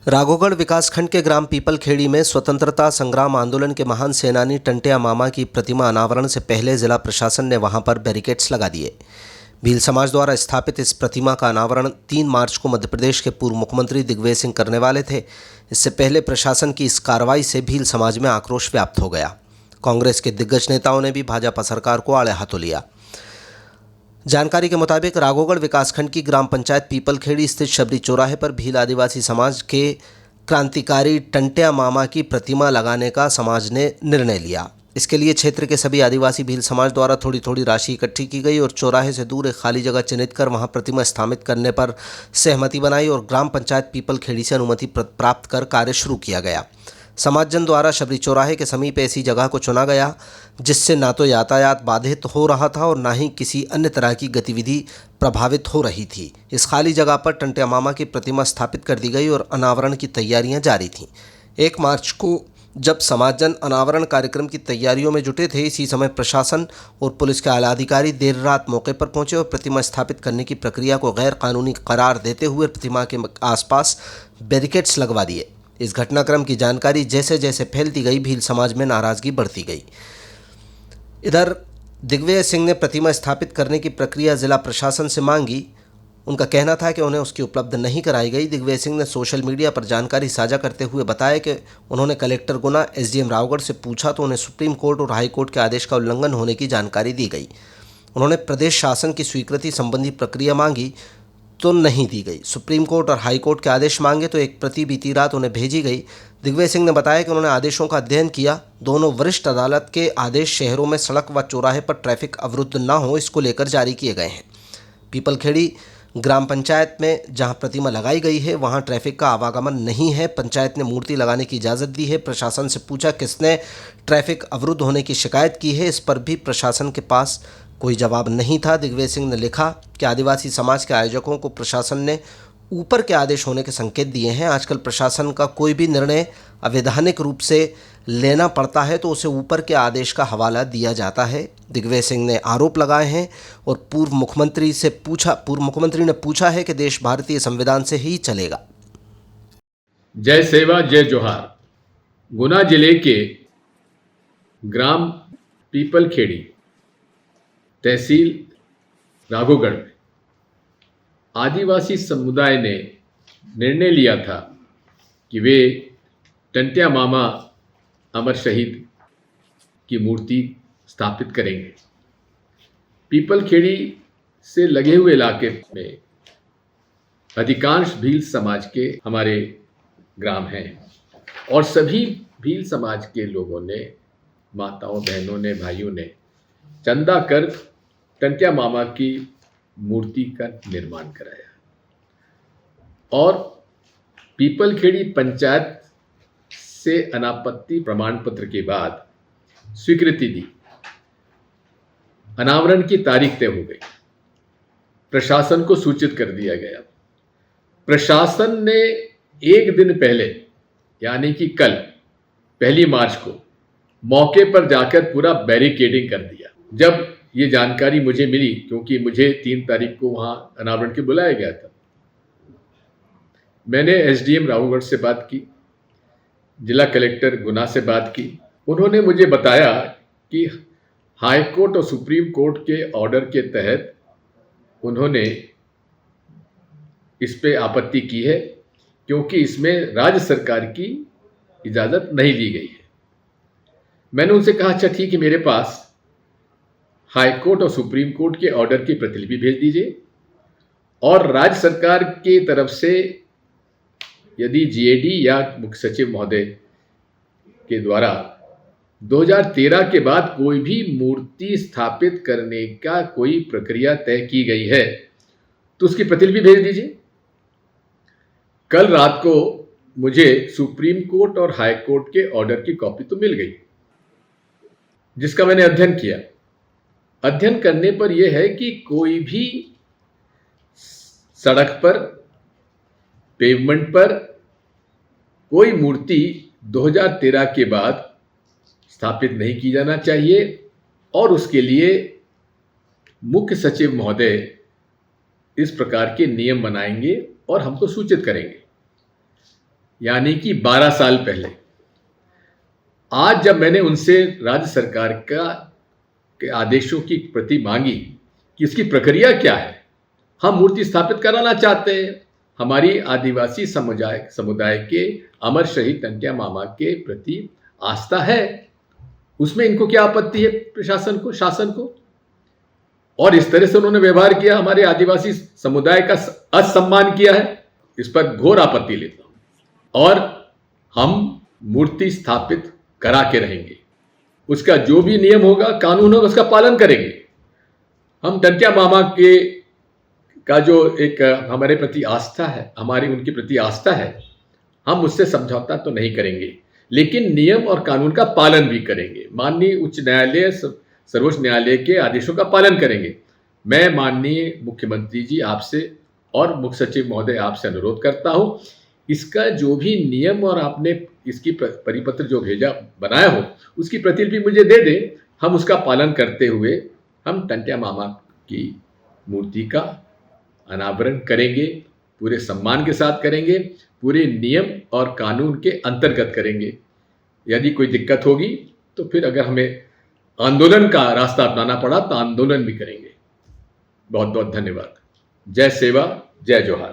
राघोगढ़ विकासखंड के ग्राम पीपलखेड़ी में स्वतंत्रता संग्राम आंदोलन के महान सेनानी टंट्या मामा की प्रतिमा अनावरण से पहले जिला प्रशासन ने वहां पर बैरिकेड्स लगा दिए। भील समाज द्वारा स्थापित इस प्रतिमा का अनावरण 3 मार्च को मध्य प्रदेश के पूर्व मुख्यमंत्री दिग्विजय सिंह करने वाले थे। इससे पहले प्रशासन की इस कार्रवाई से भील समाज में आक्रोश व्याप्त हो गया। कांग्रेस के दिग्गज नेताओं ने भी भाजपा सरकार को आड़े हाथों लिया। जानकारी के मुताबिक राघोगढ़ विकासखंड की ग्राम पंचायत पीपलखेड़ी स्थित शबरी चौराहे पर भील आदिवासी समाज के क्रांतिकारी टंट्या मामा की प्रतिमा लगाने का समाज ने निर्णय लिया। इसके लिए क्षेत्र के सभी आदिवासी भील समाज द्वारा थोड़ी थोड़ी राशि इकट्ठी की गई और चौराहे से दूर एक खाली जगह चिन्हित कर वहां प्रतिमा स्थापित करने पर सहमति बनाई और ग्राम पंचायत पीपलखेड़ी से अनुमति प्राप्त कर कार्य शुरू किया गया। समाजजन द्वारा शबरी चौराहे के समीप ऐसी जगह को चुना गया जिससे ना तो यातायात बाधित हो रहा था और ना ही किसी अन्य तरह की गतिविधि प्रभावित हो रही थी। इस खाली जगह पर टंट्या मामा की प्रतिमा स्थापित कर दी गई और अनावरण की तैयारियां जारी थीं। 1 मार्च को जब समाजजन अनावरण कार्यक्रम की तैयारियों में जुटे थे, इसी समय प्रशासन और पुलिस के आला अधिकारी देर रात मौके पर पहुंचे और प्रतिमा स्थापित करने की प्रक्रिया को गैर कानूनी करार देते हुए प्रतिमा के आसपास बैरिकेड्स लगवा दिए। इस घटनाक्रम की जानकारी जैसे जैसे फैलती गई, भील समाज में नाराजगी बढ़ती गई। इधर दिग्विजय सिंह ने प्रतिमा स्थापित करने की प्रक्रिया जिला प्रशासन से मांगी। उनका कहना था कि उन्हें उसकी उपलब्ध नहीं कराई गई। दिग्विजय सिंह ने सोशल मीडिया पर जानकारी साझा करते हुए बताया कि उन्होंने कलेक्टर गुना, एसडीएम रावगढ़ से पूछा तो उन्हें सुप्रीम कोर्ट और हाई कोर्ट के आदेश का उल्लंघन होने की जानकारी दी गई। उन्होंने प्रदेश शासन की स्वीकृति संबंधी प्रक्रिया मांगी तो नहीं दी गई। सुप्रीम कोर्ट और हाई कोर्ट के आदेश मांगे तो एक प्रति बीती रात उन्हें भेजी गई। दिग्विजय सिंह ने बताया कि उन्होंने आदेशों का अध्ययन किया। दोनों वरिष्ठ अदालत के आदेश शहरों में सड़क व चौराहे पर ट्रैफिक अवरुद्ध न हो, इसको लेकर जारी किए गए हैं। पीपलखेड़ी ग्राम पंचायत में जहां प्रतिमा लगाई गई है वहां ट्रैफिक का आवागमन नहीं है। पंचायत ने मूर्ति लगाने की इजाज़त दी है। प्रशासन से पूछा किसने ट्रैफिक अवरुद्ध होने की शिकायत की है, इस पर भी प्रशासन के पास कोई जवाब नहीं था। दिग्विजय सिंह ने लिखा कि आदिवासी समाज के आयोजकों को प्रशासन ने ऊपर के आदेश होने के संकेत दिए हैं। आजकल प्रशासन का कोई भी निर्णय अवैधानिक रूप से लेना पड़ता है तो उसे ऊपर के आदेश का हवाला दिया जाता है। दिग्विजय सिंह ने आरोप लगाए हैं और पूर्व मुख्यमंत्री ने पूछा है कि देश भारतीय संविधान से ही चलेगा। जय सेवा जय जोहार। गुना जिले के ग्राम पीपलखेड़ी तहसील राघोगढ़ में आदिवासी समुदाय ने निर्णय लिया था कि वे टंट्या मामा अमर शहीद की मूर्ति स्थापित करेंगे। पीपलखेड़ी से लगे हुए इलाके में अधिकांश भील समाज के हमारे ग्राम हैं और सभी भील समाज के लोगों ने, माताओं बहनों ने, भाइयों ने चंदा कर टंट्या मामा की मूर्ति का निर्माण कराया और पीपलखेड़ी पंचायत से अनापत्ति प्रमाण पत्र के बाद स्वीकृति दी। अनावरण की तारीख तय हो गई। प्रशासन को सूचित कर दिया गया। प्रशासन ने 1 दिन पहले यानी कि कल 1 मार्च को मौके पर जाकर पूरा बैरिकेडिंग कर दिया। जब ये जानकारी मुझे मिली, क्योंकि मुझे 3 तारीख को वहां अनावरण के बुलाया गया था, मैंने एसडीएम रावगढ़ से बात की, जिला कलेक्टर गुना से बात की। उन्होंने मुझे बताया कि हाई कोर्ट और सुप्रीम कोर्ट के ऑर्डर के तहत उन्होंने इस पे आपत्ति की है, क्योंकि इसमें राज्य सरकार की इजाज़त नहीं ली गई है। मैंने उनसे कहा अच्छा ठीक है, मेरे पास हाई कोर्ट और सुप्रीम कोर्ट के ऑर्डर की प्रतिलिपि भेज दीजिए और राज्य सरकार की तरफ से यदि जीएडी या मुख्य सचिव महोदय के द्वारा 2013 के बाद कोई भी मूर्ति स्थापित करने का कोई प्रक्रिया तय की गई है तो उसकी प्रतिलिपि भेज दीजिए। कल रात को मुझे सुप्रीम कोर्ट और हाई कोर्ट के ऑर्डर की कॉपी तो मिल गई, जिसका मैंने अध्ययन किया। अध्ययन करने पर यह है कि कोई भी सड़क पर, पेवमेंट पर कोई मूर्ति 2013 के बाद स्थापित नहीं की जाना चाहिए और उसके लिए मुख्य सचिव महोदय इस प्रकार के नियम बनाएंगे और हमको सूचित करेंगे। यानी कि 12 साल पहले। आज जब मैंने उनसे राज्य सरकार के आदेशों की प्रति मांगी कि इसकी प्रक्रिया क्या है, हम मूर्ति स्थापित कराना चाहते हैं, हमारी आदिवासी समुदाय के अमर शहीद टंट्या मामा के प्रति आस्था है, उसमें इनको क्या आपत्ति है प्रशासन को, शासन को? और इस तरह से उन्होंने व्यवहार किया, हमारे आदिवासी समुदाय का असम्मान किया है, इस पर घोर आपत्ति लेता हूं। और हम मूर्ति स्थापित करा के रहेंगे, उसका जो भी नियम होगा, कानून होगा, उसका पालन करेंगे। हम टंट्या मामा का जो एक हमारे प्रति आस्था है, हमारी उनके प्रति आस्था है, हम उससे समझौता तो नहीं करेंगे, लेकिन नियम और कानून का पालन भी करेंगे। माननीय उच्च न्यायालय, सर्वोच्च न्यायालय के आदेशों का पालन करेंगे। मैं माननीय मुख्यमंत्री जी आपसे और मुख्य सचिव महोदय आपसे अनुरोध करता हूं, इसका जो भी नियम और आपने इसकी परिपत्र जो बनाया हो, उसकी प्रतिलिपि मुझे दे दे। हम उसका पालन करते हुए हम टंट्या मामा की मूर्ति का अनावरण करेंगे, पूरे सम्मान के साथ करेंगे, पूरे नियम और कानून के अंतर्गत करेंगे। यदि कोई दिक्कत होगी तो फिर अगर हमें आंदोलन का रास्ता अपनाना पड़ा तो आंदोलन भी करेंगे। बहुत बहुत धन्यवाद। जय सेवा, जय जोहार।